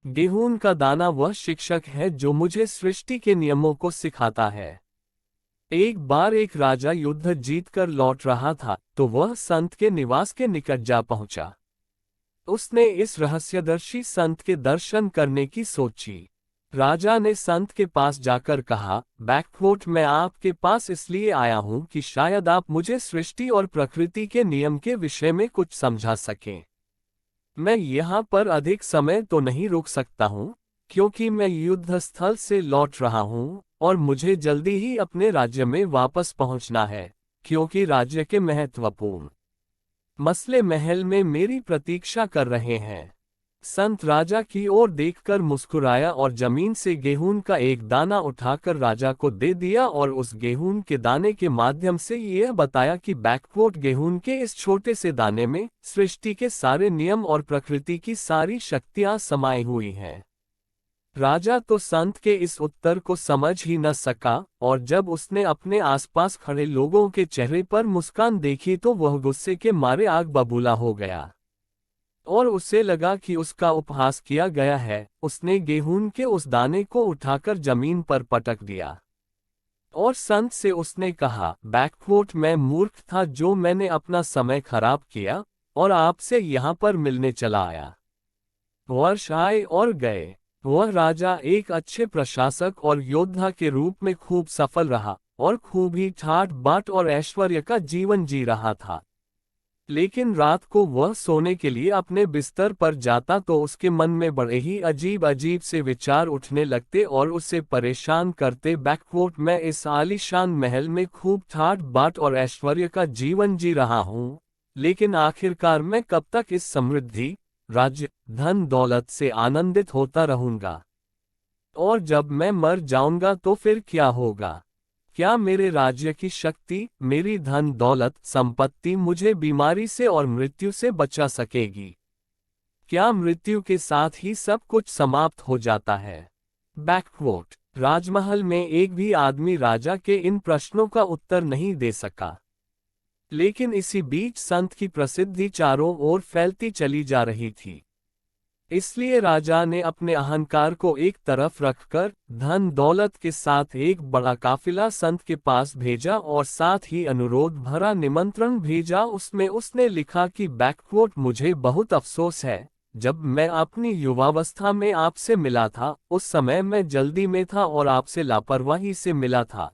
गेहूं का दाना वह शिक्षक है जो मुझे सृष्टि के नियमों को सिखाता है। एक बार एक राजा युद्ध जीतकर लौट रहा था तो वह संत के निवास के निकट जा पहुंचा। उसने इस रहस्यदर्शी संत के दर्शन करने की सोची। राजा ने संत के पास जाकर कहा, बैकवोट मैं आपके पास इसलिए आया हूं कि शायद आप मुझे सृष्टि और प्रकृति के नियम के विषय में कुछ समझा सकें। मैं यहाँ पर अधिक समय तो नहीं रुक सकता हूँ, क्योंकि मैं युद्ध स्थल से लौट रहा हूँ और मुझे जल्दी ही अपने राज्य में वापस पहुँचना है, क्योंकि राज्य के महत्वपूर्ण मसले महल में मेरी प्रतीक्षा कर रहे हैं। संत राजा की ओर देखकर मुस्कुराया और जमीन से गेहूं का एक दाना उठाकर राजा को दे दिया और उस गेहूं के दाने के माध्यम से यह बताया कि बैकवोट गेहूं के इस छोटे से दाने में सृष्टि के सारे नियम और प्रकृति की सारी शक्तियां समाई हुई हैं। राजा तो संत के इस उत्तर को समझ ही न सका और जब उसने अपने आसपास खड़े लोगों के चेहरे पर मुस्कान देखी तो वह गुस्से के मारे आग बबूला हो गया और उसे लगा कि उसका उपहास किया गया है। उसने गेहूं के उस दाने को उठाकर जमीन पर पटक दिया और संत से उसने कहा, बैकवोट मैं मूर्ख था जो मैंने अपना समय खराब किया और आपसे यहाँ पर मिलने चला आया। वर्ष आए और गए। वह राजा एक अच्छे प्रशासक और योद्धा के रूप में खूब सफल रहा और खूब ही ठाट बाट और ऐश्वर्य का जीवन जी रहा था। लेकिन रात को वह सोने के लिए अपने बिस्तर पर जाता तो उसके मन में बड़े ही अजीब अजीब से विचार उठने लगते और उसे परेशान करते। बैकवोट मैं इस आलीशान महल में खूब ठाट बाट और ऐश्वर्य का जीवन जी रहा हूँ, लेकिन आखिरकार मैं कब तक इस समृद्धि, राज्य, धन दौलत से आनंदित होता रहूंगा? और जब मैं मर जाऊंगा तो फिर क्या होगा? क्या मेरे राज्य की शक्ति, मेरी धन दौलत संपत्ति मुझे बीमारी से और मृत्यु से बचा सकेगी? क्या मृत्यु के साथ ही सब कुछ समाप्त हो जाता है? बैकवोट राजमहल में एक भी आदमी राजा के इन प्रश्नों का उत्तर नहीं दे सका। लेकिन इसी बीच संत की प्रसिद्धि चारों ओर फैलती चली जा रही थी। इसलिए राजा ने अपने अहंकार को एक तरफ रखकर धन दौलत के साथ एक बड़ा काफिला संत के पास भेजा और साथ ही अनुरोध भरा निमंत्रण भेजा। उसमें उसने लिखा कि बैकवोट मुझे बहुत अफसोस है, जब मैं अपनी युवावस्था में आपसे मिला था उस समय मैं जल्दी में था और आपसे लापरवाही से मिला था।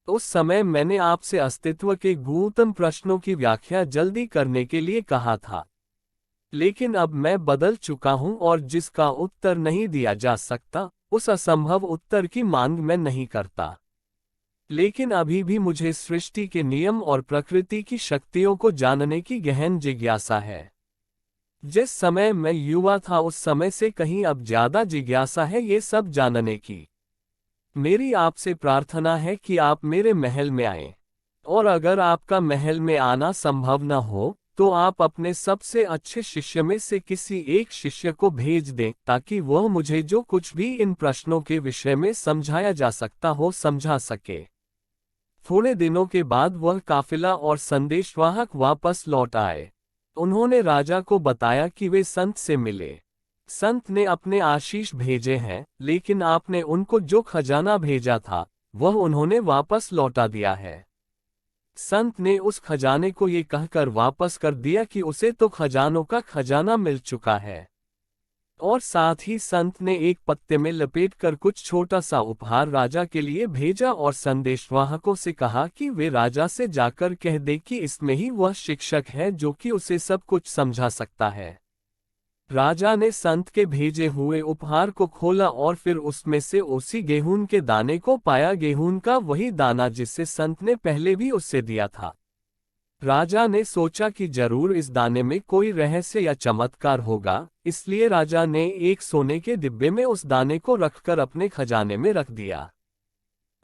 उस समय मैंने आपसे अस्तित्व के गूढ़तम प्रश्नों की व्याख्या जल्दी करने के लिए कहा था। लेकिन अब मैं बदल चुका हूं और जिसका उत्तर नहीं दिया जा सकता, उस असंभव उत्तर की मांग मैं नहीं करता। लेकिन अभी भी मुझे सृष्टि के नियम और प्रकृति की शक्तियों को जानने की गहन जिज्ञासा है। जिस समय मैं युवा था उस समय से कहीं अब ज्यादा जिज्ञासा है ये सब जानने की। मेरी आपसे प्रार्थना है कि आप मेरे महल में आएं, और अगर आपका महल में आना संभव न हो तो आप अपने सबसे अच्छे शिष्य में से किसी एक शिष्य को भेज दें ताकि वह मुझे जो कुछ भी इन प्रश्नों के विषय में समझाया जा सकता हो समझा सके। थोड़े दिनों के बाद वह काफिला और संदेशवाहक वापस लौट आए। उन्होंने राजा को बताया कि वे संत से मिले। संत ने अपने आशीष भेजे हैं, लेकिन आपने उनको जो खजाना भेजा था वह उन्होंने वापस लौटा दिया है। संत ने उस खजाने को ये कहकर वापस कर दिया कि उसे तो खजानों का खजाना मिल चुका है, और साथ ही संत ने एक पत्ते में लपेटकर कुछ छोटा सा उपहार राजा के लिए भेजा और संदेशवाहकों से कहा कि वे राजा से जाकर कह दे कि इसमें ही वह शिक्षक है जो कि उसे सब कुछ समझा सकता है। राजा ने संत के भेजे हुए उपहार को खोला और फिर उसमें से उसी गेहूं के दाने को पाया, गेहूं का वही दाना जिसे संत ने पहले भी उससे दिया था। राजा ने सोचा कि जरूर इस दाने में कोई रहस्य या चमत्कार होगा, इसलिए राजा ने एक सोने के डिब्बे में उस दाने को रखकर अपने खजाने में रख दिया।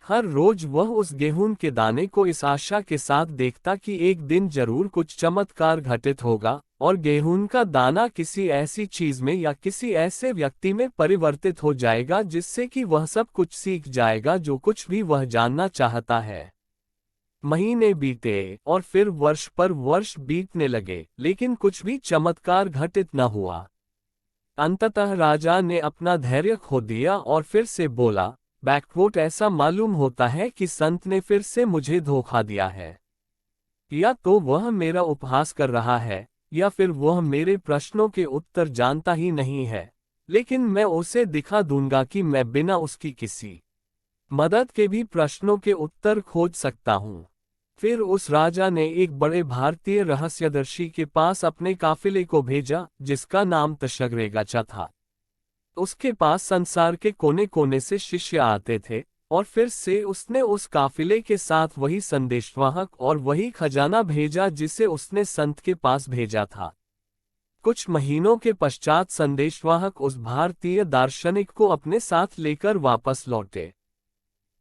हर रोज वह उस गेहूं के दाने को इस आशा के साथ देखता कि एक दिन जरूर कुछ चमत्कार घटित होगा और गेहूं का दाना किसी ऐसी चीज में या किसी ऐसे व्यक्ति में परिवर्तित हो जाएगा जिससे कि वह सब कुछ सीख जाएगा जो कुछ भी वह जानना चाहता है। महीने बीते और फिर वर्ष पर वर्ष बीतने लगे, लेकिन कुछ भी चमत्कार घटित न हुआ। अंततः राजा ने अपना धैर्य खो दिया और फिर से बोला, बैकवोट ऐसा मालूम होता है कि संत ने फिर से मुझे धोखा दिया है। या तो वह मेरा उपहास कर रहा है, या फिर वह मेरे प्रश्नों के उत्तर जानता ही नहीं है, लेकिन मैं उसे दिखा दूंगा कि मैं बिना उसकी किसी मदद के भी प्रश्नों के उत्तर खोज सकता हूँ। फिर उस राजा ने एक बड़े भारतीय रहस्यदर्शी के पास अपने काफिले को भेजा, जिसका नाम तशगरेगाचा था। उसके पास संसार के कोने कोने से शिष्य आते थे, और फिर से उसने उस काफिले के साथ वही संदेशवाहक और वही खजाना भेजा जिसे उसने संत के पास भेजा था। कुछ महीनों के पश्चात संदेशवाहक उस भारतीय दार्शनिक को अपने साथ लेकर वापस लौटे।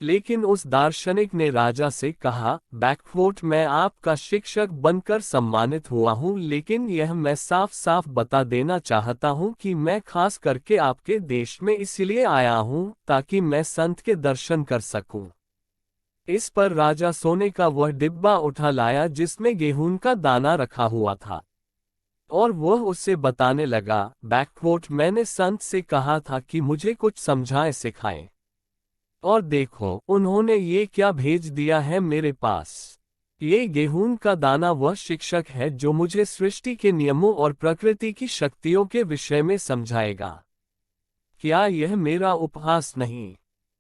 लेकिन उस दार्शनिक ने राजा से कहा, बैकवोट मैं आपका शिक्षक बनकर सम्मानित हुआ हूँ, लेकिन यह मैं साफ साफ बता देना चाहता हूँ कि मैं खास करके आपके देश में इसलिए आया हूँ ताकि मैं संत के दर्शन कर सकूं। इस पर राजा सोने का वह डिब्बा उठा लाया जिसमें गेहूं का दाना रखा हुआ था, और वह उससे बताने लगा, बैकवोट मैंने संत से कहा था कि मुझे कुछ समझाए सिखाएं, और देखो उन्होंने ये क्या भेज दिया है मेरे पास। ये गेहूं का दाना वह शिक्षक है जो मुझे सृष्टि के नियमों और प्रकृति की शक्तियों के विषय में समझाएगा। क्या यह मेरा उपहास नहीं?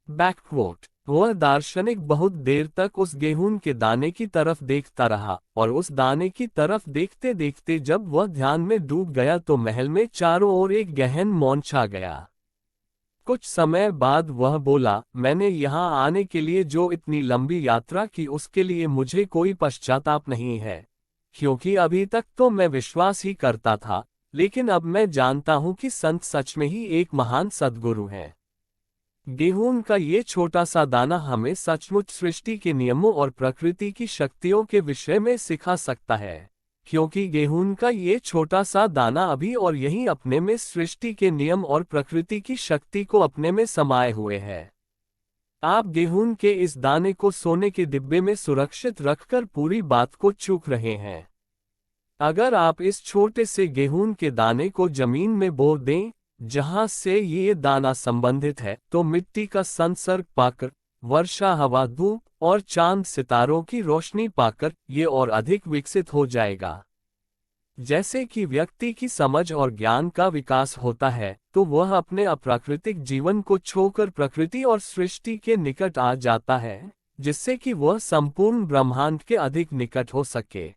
बैकवोट वह दार्शनिक बहुत देर तक उस गेहूं के दाने की तरफ देखता रहा, और उस दाने की तरफ देखते देखते जब वह ध्यान में डूब गया तो महल में चारों ओर एक गहन मौन छा गया। कुछ समय बाद वह बोला, मैंने यहाँ आने के लिए जो इतनी लंबी यात्रा की उसके लिए मुझे कोई पश्चाताप नहीं है, क्योंकि अभी तक तो मैं विश्वास ही करता था, लेकिन अब मैं जानता हूँ कि संत सच में ही एक महान सद्गुरु है। गेहूं का ये छोटा सा दाना हमें सचमुच सृष्टि के नियमों और प्रकृति की शक्तियों के विषय में सिखा सकता है, क्योंकि गेहूं का ये छोटा सा दाना अभी और यही अपने में सृष्टि के नियम और प्रकृति की शक्ति को अपने में समाये हुए है। आप गेहूं के इस दाने को सोने के डिब्बे में सुरक्षित रखकर पूरी बात को चूक रहे हैं। अगर आप इस छोटे से गेहूं के दाने को जमीन में बो दें जहां से ये दाना संबंधित है, तो मिट्टी का संसर्ग पाकर, वर्षा, हवा, धूप और चांद सितारों की रोशनी पाकर ये और अधिक विकसित हो जाएगा। जैसे कि व्यक्ति की समझ और ज्ञान का विकास होता है, तो वह अपने अप्राकृतिक जीवन को छोड़कर प्रकृति और सृष्टि के निकट आ जाता है, जिससे कि वह संपूर्ण ब्रह्मांड के अधिक निकट हो सके।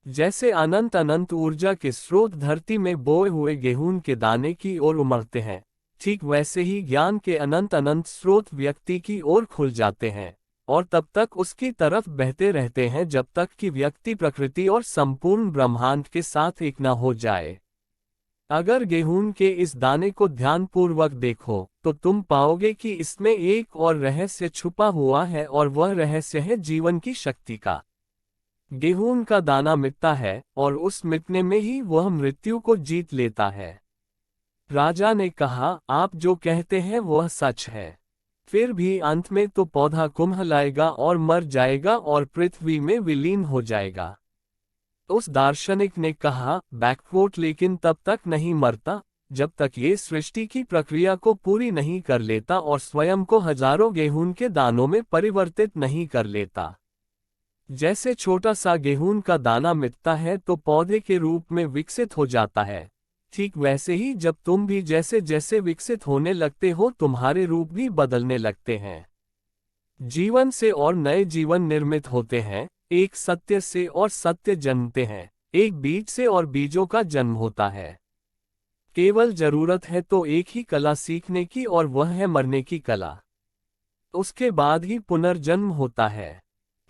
जैसे अनंत अनंत ऊर्जा के स्रोत धरती में बोए हुए गेहूं के दाने की ओर उमड़ते हैं, ठीक वैसे ही ज्ञान के अनंत अनंत स्रोत व्यक्ति की ओर खुल जाते हैं, और तब तक उसकी तरफ बहते रहते हैं जब तक कि व्यक्ति प्रकृति और संपूर्ण ब्रह्मांड के साथ एक न हो जाए। अगर गेहूं के इस दाने को ध्यानपूर्वक देखो तो तुम पाओगे कि इसमें एक और रहस्य छुपा हुआ है, और वह रहस्य है जीवन की शक्ति का। गेहूं का दाना मिटता है, और उस मिटने में ही वह मृत्यु को जीत लेता है। राजा ने कहा, आप जो कहते हैं वह सच है, फिर भी अंत में तो पौधा कुम्हलाएगा और मर जाएगा और पृथ्वी में विलीन हो जाएगा। उस दार्शनिक ने कहा, बैकवोट लेकिन तब तक नहीं मरता जब तक ये सृष्टि की प्रक्रिया को पूरी नहीं कर लेता और स्वयं को हजारों गेहूं के दानों में परिवर्तित नहीं कर लेता। जैसे छोटा सा गेहूं का दाना मिटता है तो पौधे के रूप में विकसित हो जाता है, ठीक वैसे ही जब तुम भी जैसे जैसे विकसित होने लगते हो तुम्हारे रूप भी बदलने लगते हैं। जीवन से और नए जीवन निर्मित होते हैं, एक सत्य से और सत्य जन्मते हैं, एक बीज से और बीजों का जन्म होता है। केवल जरूरत है तो एक ही कला सीखने की, और वह है मरने की कला। उसके बाद ही पुनर्जन्म होता है।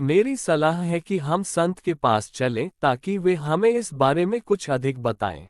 मेरी सलाह है कि हम संत के पास चलें ताकि वे हमें इस बारे में कुछ अधिक बताएं।